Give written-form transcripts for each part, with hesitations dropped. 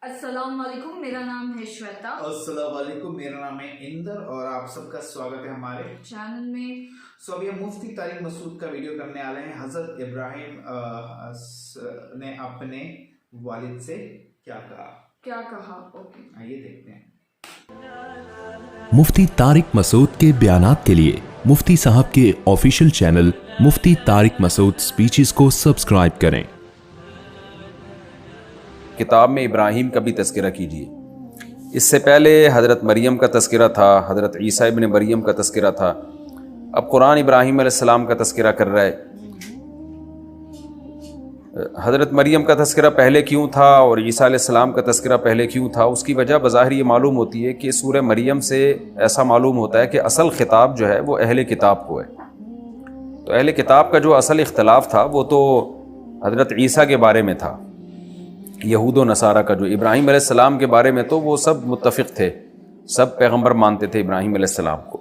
السلام علیکم، میرا نام ہے شویتا۔ السلام علیکم، میرا نام ہے اندر اور آپ سب کا سواگت ہے ہمارے چینل میں۔ ابھی ہم مفتی طارق مسعود کا ویڈیو کرنے والے ہیں۔ حضرت ابراہیم نے اپنے والد سے کیا کہا اوکے آئیے دیکھتے ہیں۔ مفتی طارق مسعود کے بیانات کے لیے مفتی صاحب کے آفیشیل چینل مفتی طارق مسعود سپیچز کو سبسکرائب کریں۔ کتاب میں ابراہیم کا بھی تذکرہ کیجیے۔ اس سے پہلے حضرت مریم کا تذکرہ تھا، حضرت عیسیٰ ابن مریم کا تذکرہ تھا، اب قرآن ابراہیم علیہ السلام کا تذکرہ کر رہا ہے۔ حضرت مریم کا تذکرہ پہلے کیوں تھا اور عیسیٰ علیہ السلام کا تذکرہ پہلے کیوں تھا؟ اس کی وجہ بظاہر یہ معلوم ہوتی ہے کہ سورہ مریم سے ایسا معلوم ہوتا ہے کہ اصل خطاب جو ہے وہ اہل کتاب کو ہے۔ تو اہل کتاب کا جو اصل اختلاف تھا وہ تو حضرت عیسیٰ کے بارے میں تھا، یہود و نصارہ کا۔ جو ابراہیم علیہ السلام کے بارے میں تو وہ سب متفق تھے، سب پیغمبر مانتے تھے ابراہیم علیہ السلام کو۔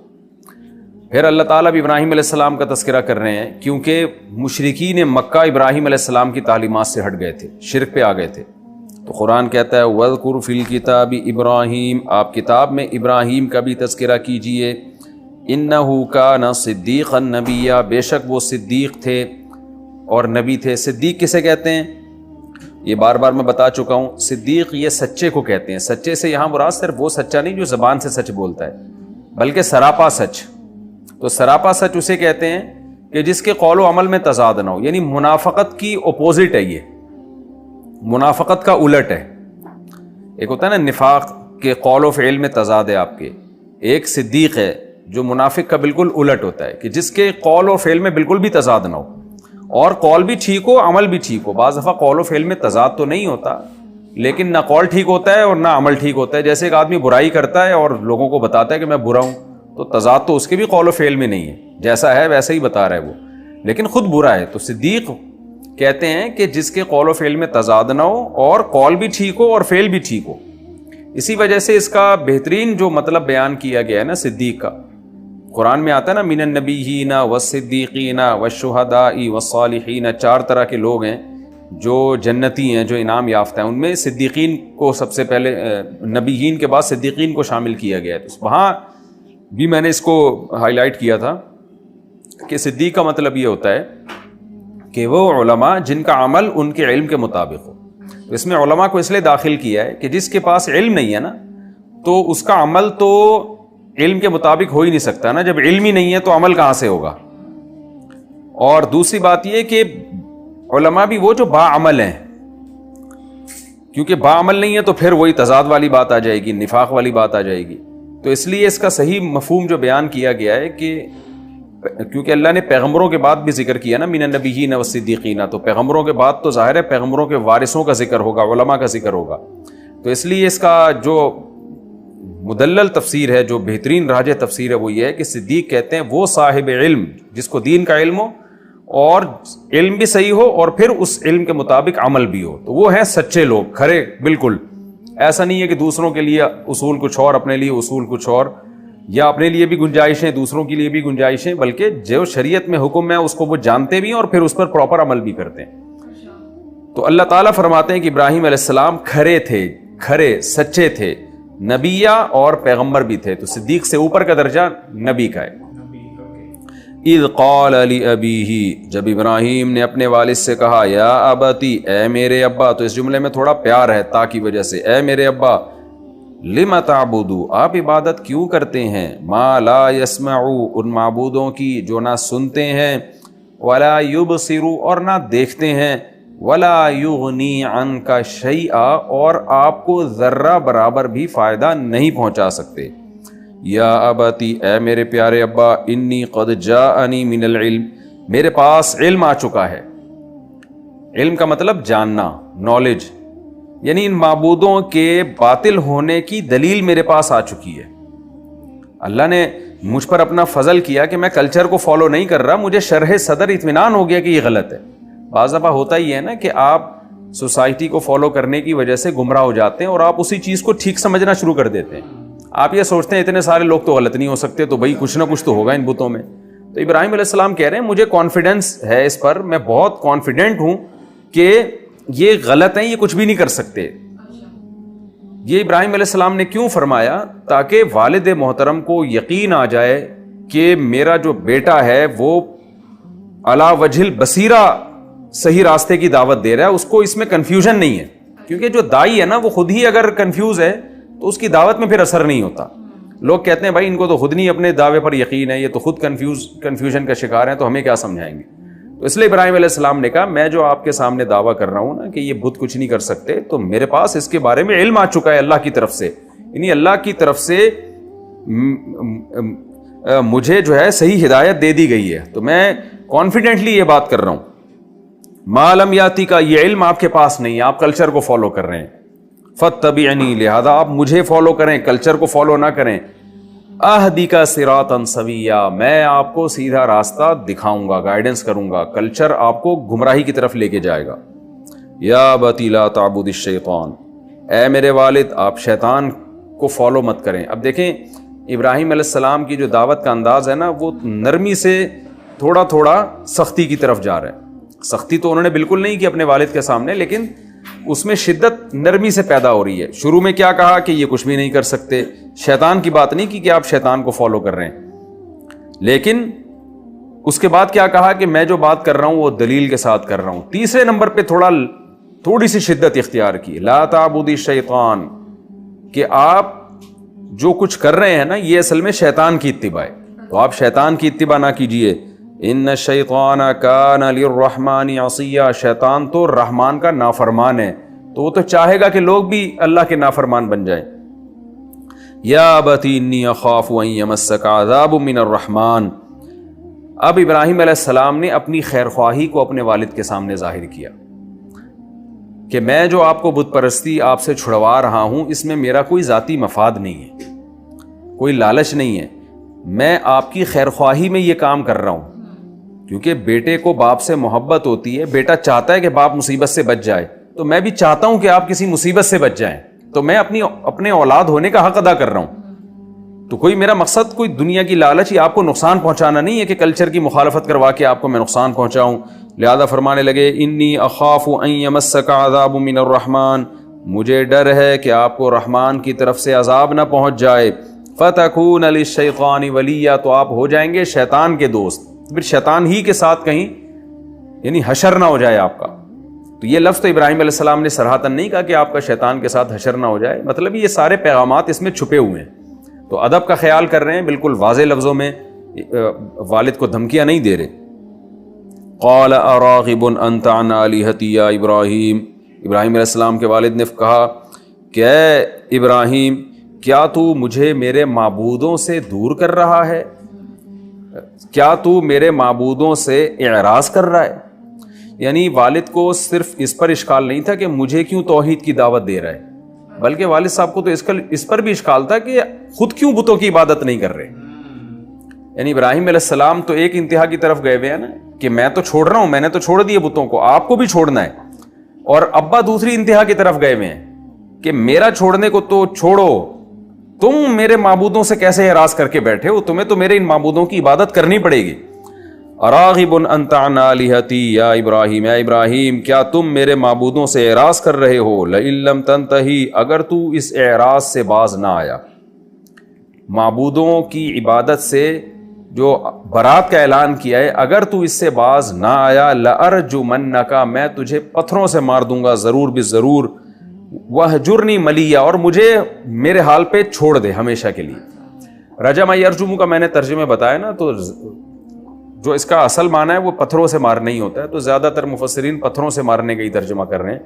پھر اللہ تعالیٰ بھی ابراہیم علیہ السلام کا تذکرہ کر رہے ہیں کیونکہ مشرکین مکہ ابراہیم علیہ السلام کی تعلیمات سے ہٹ گئے تھے، شرک پہ آ گئے تھے۔ تو قرآن کہتا ہے وَاذْكُرْ فِي الْكِتَابِ ابراہیم، آپ کتاب میں ابراہیم کا بھی تذکرہ کیجئے۔ إِنَّهُ كَانَ صِدِّيقًا نَبِيًّا، بے شک وہ صدیق تھے اور نبی تھے۔ صدیق کسے کہتے ہیں؟ یہ بار بار میں بتا چکا ہوں، صدیق یہ سچے کو کہتے ہیں۔ سچے سے یہاں مراد صرف وہ سچا نہیں جو زبان سے سچ بولتا ہے، بلکہ سراپا سچ۔ تو سراپا سچ اسے کہتے ہیں کہ جس کے قول و عمل میں تضاد نہ ہو، یعنی منافقت کی اپوزٹ ہے، یہ منافقت کا الٹ ہے۔ ایک ہوتا ہے نا نفاق کے قول و فعل میں تضاد ہے آپ کے، ایک صدیق ہے جو منافق کا بالکل الٹ ہوتا ہے کہ جس کے قول و فعل میں بالکل بھی تضاد نہ ہو، اور قول بھی ٹھیک ہو عمل بھی ٹھیک ہو۔ بعض دفعہ قول و فعل میں تضاد تو نہیں ہوتا لیکن نہ قول ٹھیک ہوتا ہے اور نہ عمل ٹھیک ہوتا ہے۔ جیسے ایک آدمی برائی کرتا ہے اور لوگوں کو بتاتا ہے کہ میں برا ہوں، تو تضاد تو اس کے بھی قول و فعل میں نہیں ہے، جیسا ہے ویسا ہی بتا رہا ہے وہ، لیکن خود برا ہے۔ تو صدیق کہتے ہیں کہ جس کے قول و فعل میں تضاد نہ ہو اور قول بھی ٹھیک ہو اور فعل بھی ٹھیک ہو۔ اسی وجہ سے اس کا بہترین جو مطلب بیان کیا گیا ہے نا صدیق کا، قرآن میں آتا ہے نا من النبیین والصدیقین والشہداء والصالحین، 4 طرح کے لوگ ہیں جو جنتی ہیں، جو انعام یافتہ ہیں۔ ان میں صدیقین کو سب سے پہلے، نبیین کے بعد صدیقین کو شامل کیا گیا ہے۔ تو وہاں بھی میں نے اس کو ہائی لائٹ کیا تھا کہ صدیق کا مطلب یہ ہوتا ہے کہ وہ علماء جن کا عمل ان کے علم کے مطابق ہو۔ تو اس میں علماء کو اس لیے داخل کیا ہے کہ جس کے پاس علم نہیں ہے نا، تو اس کا عمل تو علم کے مطابق ہو ہی نہیں سکتا نا، جب علم ہی نہیں ہے تو عمل کہاں سے ہوگا؟ اور دوسری بات یہ کہ علماء بھی وہ جو باعمل ہیں، کیونکہ باعمل نہیں ہے تو پھر وہی تضاد والی بات آ جائے گی، نفاق والی بات آ جائے گی۔ تو اس لیے اس کا صحیح مفہوم جو بیان کیا گیا ہے کہ کیونکہ اللہ نے پیغمبروں کے بعد بھی ذکر کیا نا من النبیین والصدیقین، تو پیغمبروں کے بعد تو ظاہر ہے پیغمبروں کے وارثوں کا ذکر ہوگا، علماء کا ذکر ہوگا۔ تو اس لیے اس کا جو مدلل تفسیر ہے، جو بہترین راجح تفسیر ہے، وہ یہ ہے کہ صدیق کہتے ہیں وہ صاحب علم جس کو دین کا علم ہو اور علم بھی صحیح ہو اور پھر اس علم کے مطابق عمل بھی ہو، تو وہ ہیں سچے لوگ، کھرے بالکل۔ ایسا نہیں ہے کہ دوسروں کے لیے اصول کچھ اور، اپنے لیے اصول کچھ اور، یا اپنے لیے بھی گنجائشیں دوسروں کے لیے بھی گنجائشیں، بلکہ جو شریعت میں حکم ہے اس کو وہ جانتے بھی ہیں اور پھر اس پر پراپر عمل بھی کرتے ہیں۔ تو اللہ تعالیٰ فرماتے ہیں کہ ابراہیم علیہ السلام کھرے تھے، کھرے سچے تھے، نبیہ اور پیغمبر بھی تھے۔ تو صدیق سے اوپر کا درجہ نبی کا ہے۔ اذ قال لأبیہ، جب ابراہیم نے اپنے والد سے کہا یا ابتی، اے میرے ابا۔ تو اس جملے میں تھوڑا پیار ہے تا کی وجہ سے، اے میرے ابا، لم تعبدو، آپ عبادت کیوں کرتے ہیں، ما لا یسمعو، ان معبودوں کی جو نہ سنتے ہیں، ولا یبصرو، اور نہ دیکھتے ہیں، ولا یغنی عنک شیئا، اور آپ کو ذرہ برابر بھی فائدہ نہیں پہنچا سکتے۔ یا ابتی، اے میرے پیارے ابا، انی قد جاءنی من العلم، میرے پاس علم آ چکا ہے۔ علم کا مطلب جاننا، نالج، یعنی ان معبودوں کے باطل ہونے کی دلیل میرے پاس آ چکی ہے۔ اللہ نے مجھ پر اپنا فضل کیا کہ میں کلچر کو فالو نہیں کر رہا، مجھے شرح صدر اطمینان ہو گیا کہ یہ غلط ہے۔ بعض دفعہ ہوتا ہی ہے نا کہ آپ سوسائٹی کو فالو کرنے کی وجہ سے گمراہ ہو جاتے ہیں اور آپ اسی چیز کو ٹھیک سمجھنا شروع کر دیتے ہیں۔ آپ یہ سوچتے ہیں اتنے سارے لوگ تو غلط نہیں ہو سکتے، تو بھائی کچھ نہ کچھ تو ہوگا ان بتوں میں۔ تو ابراہیم علیہ السلام کہہ رہے ہیں مجھے کانفیڈنس ہے اس پر، میں بہت کانفیڈنٹ ہوں کہ یہ غلط ہیں، یہ کچھ بھی نہیں کر سکتے۔ یہ ابراہیم علیہ السلام نے کیوں فرمایا؟ تاکہ والد محترم کو یقین آ جائے کہ میرا جو بیٹا ہے وہ علی وجہ البصیرہ صحیح راستے کی دعوت دے رہا ہے، اس کو اس میں کنفیوژن نہیں ہے. کیونکہ جو دائی ہے نا وہ خود ہی اگر کنفیوز ہے تو اس کی دعوت میں پھر اثر نہیں ہوتا. لوگ کہتے ہیں بھائی ان کو تو خود نہیں اپنے دعوے پر یقین ہے، یہ تو خود کنفیوژن کا شکار ہیں، تو ہمیں کیا سمجھائیں گے. تو اس لیے ابراہیم علیہ السلام نے کہا میں جو آپ کے سامنے دعویٰ کر رہا ہوں نا کہ یہ بت کچھ نہیں کر سکتے، تو میرے پاس اس کے بارے میں علم آ چکا ہے اللہ کی طرف سے، یعنی اللہ کی طرف سے مجھے جو ہے صحیح ہدایت دے دی گئی ہے، تو میں کانفیڈنٹلی یہ بات کر رہا ہوں. معلوم یاتی کا یہ علم آپ کے پاس نہیں ہے، آپ کلچر کو فالو کر رہے ہیں. فاتبعنی، لہذا آپ مجھے فالو کریں، کلچر کو فالو نہ کریں. اہدیکا صراطا سویا، میں آپ کو سیدھا راستہ دکھاؤں گا، گائیڈنس کروں گا. کلچر آپ کو گمراہی کی طرف لے کے جائے گا. یا ابتی لا تعبد الشیطان، اے میرے والد آپ شیطان کو فالو مت کریں. اب دیکھیں ابراہیم علیہ السلام کی جو دعوت کا انداز ہے نا وہ نرمی سے تھوڑا تھوڑا سختی کی طرف جا رہا ہے. سختی تو انہوں نے بالکل نہیں کی اپنے والد کے سامنے، لیکن اس میں شدت نرمی سے پیدا ہو رہی ہے. شروع میں کیا کہا کہ یہ کچھ بھی نہیں کر سکتے، شیطان کی بات نہیں کی کہ آپ شیطان کو فالو کر رہے ہیں، لیکن اس کے بعد کیا کہا کہ میں جو بات کر رہا ہوں وہ دلیل کے ساتھ کر رہا ہوں. تیسرے نمبر پہ تھوڑی سی شدت اختیار کی، لا تعبدی الشیطان، کہ آپ جو کچھ کر رہے ہیں نا یہ اصل میں شیطان کی اتباع ہے، تو آپ شیطان کی اتباع نہ کیجئے. ان الشیطان کان للرحمن عصیا، شیطان تو رحمان کا نافرمان ہے، تو وہ تو چاہے گا کہ لوگ بھی اللہ کے نافرمان بن جائیں. یا ابتی انی اخاف ان یمسک عذاب من الرحمن. اب ابراہیم علیہ السلام نے اپنی خیر خواہی کو اپنے والد کے سامنے ظاہر کیا کہ میں جو آپ کو بت پرستی آپ سے چھڑوا رہا ہوں اس میں میرا کوئی ذاتی مفاد نہیں ہے، کوئی لالچ نہیں ہے، میں آپ کی خیر خواہی میں یہ کام کر رہا ہوں. کیونکہ بیٹے کو باپ سے محبت ہوتی ہے، بیٹا چاہتا ہے کہ باپ مصیبت سے بچ جائے، تو میں بھی چاہتا ہوں کہ آپ کسی مصیبت سے بچ جائیں، تو میں اپنے اولاد ہونے کا حق ادا کر رہا ہوں. تو کوئی میرا مقصد کوئی دنیا کی لالچ یا آپ کو نقصان پہنچانا نہیں ہے کہ کلچر کی مخالفت کروا کے آپ کو میں نقصان پہنچاؤں. لہذا فرمانے لگے انی اخاف ان یمسک عذاب من الرحمن، مجھے ڈر ہے کہ آپ کو رحمان کی طرف سے عذاب نہ پہنچ جائے. فتکون للشیطان ولیا، تو آپ ہو جائیں گے شیطان کے دوست، پھر شیطان ہی کے ساتھ کہیں یعنی حشر نہ ہو جائے آپ کا. تو یہ لفظ تو ابراہیم علیہ السلام نے صراحتاً نہیں کہا کہ آپ کا شیطان کے ساتھ حشر نہ ہو جائے، مطلب یہ سارے پیغامات اس میں چھپے ہوئے ہیں. تو ادب کا خیال کر رہے ہیں، بالکل واضح لفظوں میں والد کو دھمکیاں نہیں دے رہے. قال اراغب انت عن آلہتی یا ابراہیم، ابراہیم علیہ السلام کے والد نے کہا کہ اے ابراہیم کیا تو مجھے میرے معبودوں سے دور کر رہا ہے، کیا تو میرے معبودوں سے اعراض کر رہا ہے. یعنی والد کو صرف اس پر اشکال نہیں تھا کہ مجھے کیوں توحید کی دعوت دے رہا ہے، بلکہ والد صاحب کو تو اس پر بھی اشکال تھا کہ خود کیوں بتوں کی عبادت نہیں کر رہے. یعنی ابراہیم علیہ السلام تو ایک انتہا کی طرف گئے ہوئے ہیں نا کہ میں تو چھوڑ رہا ہوں، میں نے تو چھوڑ دیے بتوں کو، آپ کو بھی چھوڑنا ہے. اور ابا دوسری انتہا کی طرف گئے ہوئے ہیں کہ میرا چھوڑنے کو تو چھوڑو، تم میرے معبودوں سے کیسے اعراض کر کے بیٹھے ہو، تمہیں تو میرے ان معبودوں کی عبادت کرنی پڑے گی. اراغب انت عن آلہتی یا ابراہیم، اے ابراہیم کیا تم میرے معبودوں سے اعراض کر رہے ہو. لئن لم تنتہی، اگر تو اس اعراض سے باز نہ آیا، معبودوں کی عبادت سے جو برات کا اعلان کیا ہے، اگر تو اس سے باز نہ آیا، لأرجمنک، میں تجھے پتھروں سے مار دوں گا ضرور بضرور. وہجرنی ملیا، اور مجھے میرے حال پہ چھوڑ دے ہمیشہ کے لیے. رجم یرجم کا میں نے ترجمے بتایا نا، تو جو اس کا اصل معنی ہے وہ پتھروں سے مارنا ہی ہوتا ہے، تو زیادہ تر مفسرین پتھروں سے مارنے کا ہی ترجمہ کر رہے ہیں.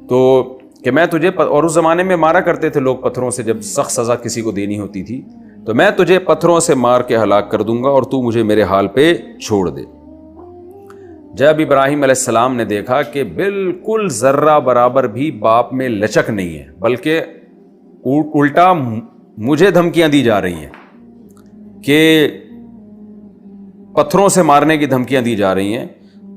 تو کہ میں تجھے، اور اس زمانے میں مارا کرتے تھے لوگ پتھروں سے جب سخت سزا کسی کو دینی ہوتی تھی، تو میں تجھے پتھروں سے مار کے ہلاک کر دوں گا اور تو مجھے میرے حال پہ چھوڑ دے. جب ابراہیم علیہ السلام نے دیکھا کہ بالکل ذرہ برابر بھی باپ میں لچک نہیں ہے، بلکہ الٹا مجھے دھمکیاں دی جا رہی ہیں کہ پتھروں سے مارنے کی دھمکیاں دی جا رہی ہیں،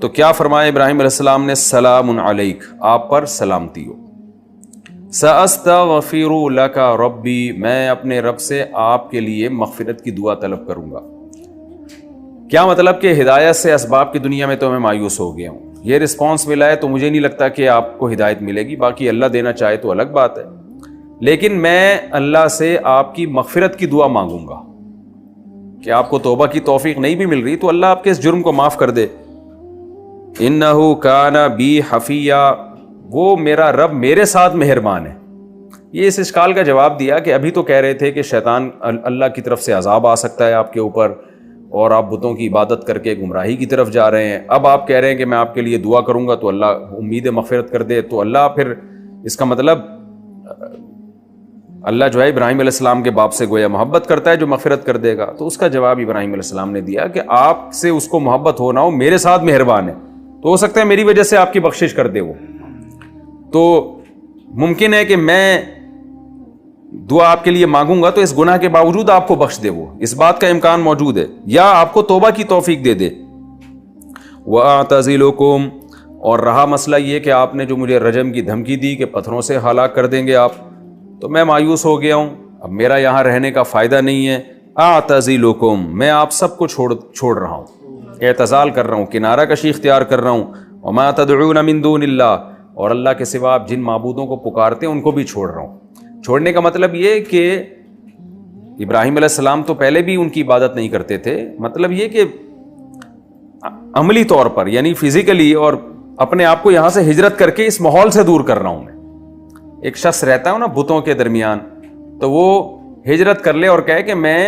تو کیا فرمایا ابراہیم علیہ السلام نے، سلام علیک، آپ پر سلامتی ہو. سأستغفر لک ربی، میں اپنے رب سے آپ کے لیے مغفرت کی دعا طلب کروں گا. کیا مطلب کہ ہدایت سے اسباب کی دنیا میں تو میں مایوس ہو گیا ہوں، یہ رسپانس ملا ہے تو مجھے نہیں لگتا کہ آپ کو ہدایت ملے گی، باقی اللہ دینا چاہے تو الگ بات ہے. لیکن میں اللہ سے آپ کی مغفرت کی دعا مانگوں گا کہ آپ کو توبہ کی توفیق نہیں بھی مل رہی تو اللہ آپ کے اس جرم کو معاف کر دے. انہ کان بی حفیہ، وہ میرا رب میرے ساتھ مہربان ہے. یہ اس اشکال کا جواب دیا کہ ابھی تو کہہ رہے تھے کہ شیطان اللہ کی طرف سے عذاب آ سکتا ہے آپ کے اوپر اور آپ بتوں کی عبادت کر کے گمراہی کی طرف جا رہے ہیں. اب آپ کہہ رہے ہیں کہ میں آپ کے لیے دعا کروں گا تو اللہ امید مغفرت کر دے. تو اللہ پھر اس کا مطلب اللہ جو ہے ابراہیم علیہ السلام کے باپ سے گویا محبت کرتا ہے جو مغفرت کر دے گا. تو اس کا جواب ابراہیم علیہ السلام نے دیا کہ آپ سے اس کو محبت ہو نہ ہو، میرے ساتھ مہربان ہے تو ہو سکتا ہے میری وجہ سے آپ کی بخشش کر دے. وہ تو ممکن ہے کہ میں دعا آپ کے لیے مانگوں گا تو اس گناہ کے باوجود آپ کو بخش دے. وہ اس بات کا امکان موجود ہے، یا آپ کو توبہ کی توفیق دے دے. وَأَعْتَزِلُكُمْ، اور رہا مسئلہ یہ کہ آپ نے جو مجھے رجم کی دھمکی دی کہ پتھروں سے ہلاک کر دیں گے آپ، تو میں مایوس ہو گیا ہوں، اب میرا یہاں رہنے کا فائدہ نہیں ہے. اعتزلکم، میں آپ سب کو چھوڑ رہا ہوں، اعتزال کر رہا ہوں، کنارہ کشی اختیار کر رہا ہوں. وما تدعون من دون اللہ، اور اللہ کے سوا آپ جن معبودوں کو پکارتے ہیں ان کو بھی چھوڑ رہا ہوں. چھوڑنے کا مطلب یہ کہ ابراہیم علیہ السلام تو پہلے بھی ان کی عبادت نہیں کرتے تھے، مطلب یہ کہ عملی طور پر یعنی فزیکلی اور اپنے آپ کو یہاں سے ہجرت کر کے اس ماحول سے دور کر رہا ہوں. میں ایک شخص رہتا ہے نا بتوں کے درمیان، تو وہ ہجرت کر لے اور کہے کہ میں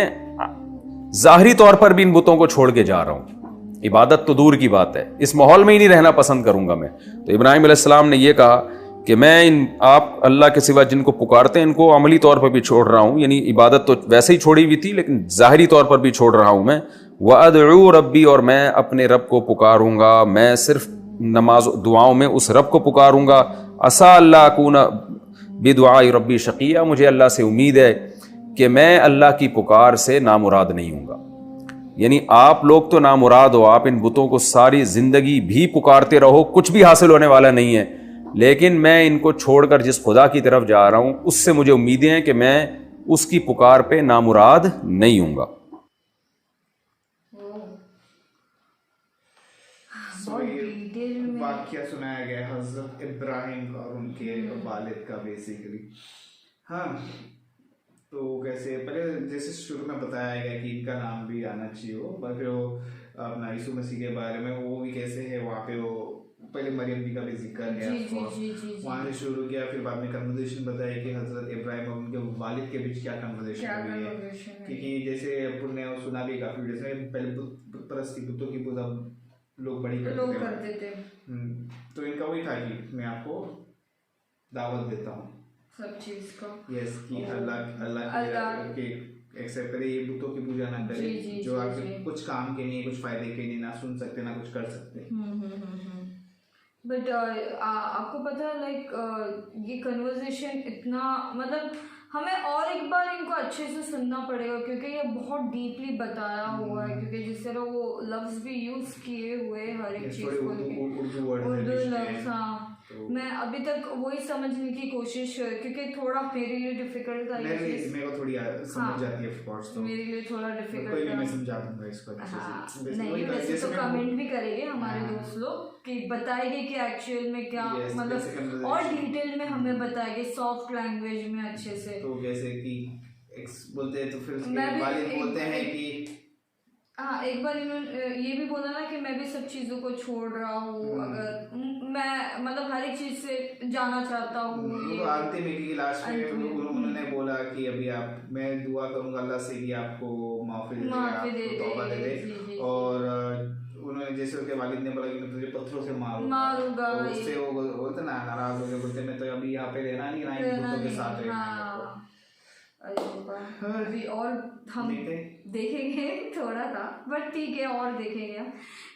ظاہری طور پر بھی ان بتوں کو چھوڑ کے جا رہا ہوں، عبادت تو دور کی بات ہے، اس ماحول میں ہی نہیں رہنا پسند کروں گا میں. تو ابراہیم علیہ السلام نے یہ کہا کہ میں آپ اللہ کے سوا جن کو پکارتے ہیں ان کو عملی طور پر بھی چھوڑ رہا ہوں، یعنی عبادت تو ویسے ہی چھوڑی ہوئی تھی لیکن ظاہری طور پر بھی چھوڑ رہا ہوں میں. وَأَدْعُو رَبِّي، اور میں اپنے رب کو پکاروں گا، میں صرف نماز دعاؤں میں اس رب کو پکاروں گا. عَسَىٰ اللَّهَ أَكُونَ بِدُعَاءِ رَبِّي شَقِيًّا، مجھے اللہ سے امید ہے کہ میں اللہ کی پکار سے نامراد نہیں ہوں گا. یعنی آپ لوگ تو نامراد ہو، آپ ان بتوں کو ساری زندگی بھی پکارتے رہو، کچھ بھی حاصل ہونے والا نہیں ہے، لیکن میں ان کو چھوڑ کر جس خدا کی طرف جا رہا ہوں اس سے مجھے امیدیں ہیں کہ میں اس کی پکار پہ نامراد نہیں ہوں گا. واقعہ سنایا گیا حضرت ابراہیم اور ان کے والد کا بیسیکلی. ہاں تو کیسے پہلے جیسے شروع میں بتایا گیا کہ ان کا نام بھی آنا چاہیے ہو، پھر وہ اپنا یسوع مسیح کے بارے میں وہ بھی کیسے ہے، وہاں پہ وہ پہلے مریم جی کا بھی ذکر گیا، وہاں سے شروع کیا، پھر بعد میں کنورزیشن بتائی کہ حضرت ابراہیم اور ان کے والد کے بیچ کیا کنورزیشن ہوئی ہے. کیونکہ جیسے اپن نے سنا بھی کافی ویڈیوز میں، پہلے بت پرستی، بتوں کی پوجا لوگ بڑی کرتے تھے. تو ان کا وہی تھا کہ میں آپ کو دعوت دیتا ہوں سب چیز کا، یس کہ اللہ کے ایکسیپٹ کرے، یہ بتوں کی پوجا نہ کرے جو آپ کے کچھ کام کے نہیں، کچھ فائدے کے نہیں، نہ سن سکتے نہ کچھ کر سکتے. بٹ آپ کو پتہ ہے لائک یہ کنورزیشن اتنا مطلب ہمیں اور ایک بار ان کو اچھے سے سننا پڑے گا کیونکہ یہ بہت ڈیپلی بتایا ہوا ہے، کیونکہ جس طرح وہ لفظ بھی یوز کیے ہوئے ہر ایک چیز کو لے کے، اردو لفظ. ہاں میں ابھی تک وہی سمجھنے کی کوشش، کیونکہ تھوڑا میرے لیے ڈیفیکلٹ تھا، میرے کو تھوڑی سمجھ جاتی ہے آف کورس، تو میرے لیے تھوڑا ڈیفیکلٹ کوئی میں سمجھا دوں گا اس کو. نہیں ویسے تو کمنٹ بھی کریں گے ہمارے دوست لوگ کہ بتائے گے کہ ایکچوئل میں کیا مطلب، اور ڈیٹیل میں ہمیں بتائے گے سافٹ لینگویج میں اچھے سے. تو جیسے کہ بولتے ہیں تو پھر اس کے والد بولتے ہیں کہ ہاں ایک بار انہوں نے یہ بھی بولا نا کہ میں بھی سب چیزوں کو چھوڑ رہا ہوں، اگر میں مطلب ہر ایک چیز سے جانا چاہتا ہوں. آخری میں کی لاسٹ میں انہوں نے بولا کہ ابھی آپ، میں دعا کروں گا اللہ سے کہ آپ کو معافی دے دے، توبہ دے دے. اور انہوں نے جیسے ان کے والد نے بولا کہ میں تجھے پتھروں سے ماروں گا، اس سے وہ بولتے نا ناراض ہو گئے، بولتے میں تو ابھی یہاں پہ رہنا نہیں، نہ ان بتوں کے ساتھ رہنا. ابھی اور ہم دیکھیں گے، تھوڑا تھا بٹ ٹھیک ہے، اور دیکھیں گے.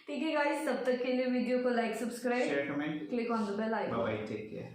ٹھیک ہے گائز، تب تک کے لیے ویڈیو کو like, subscribe, share, comment, click on the bell icon. Bye bye, take care.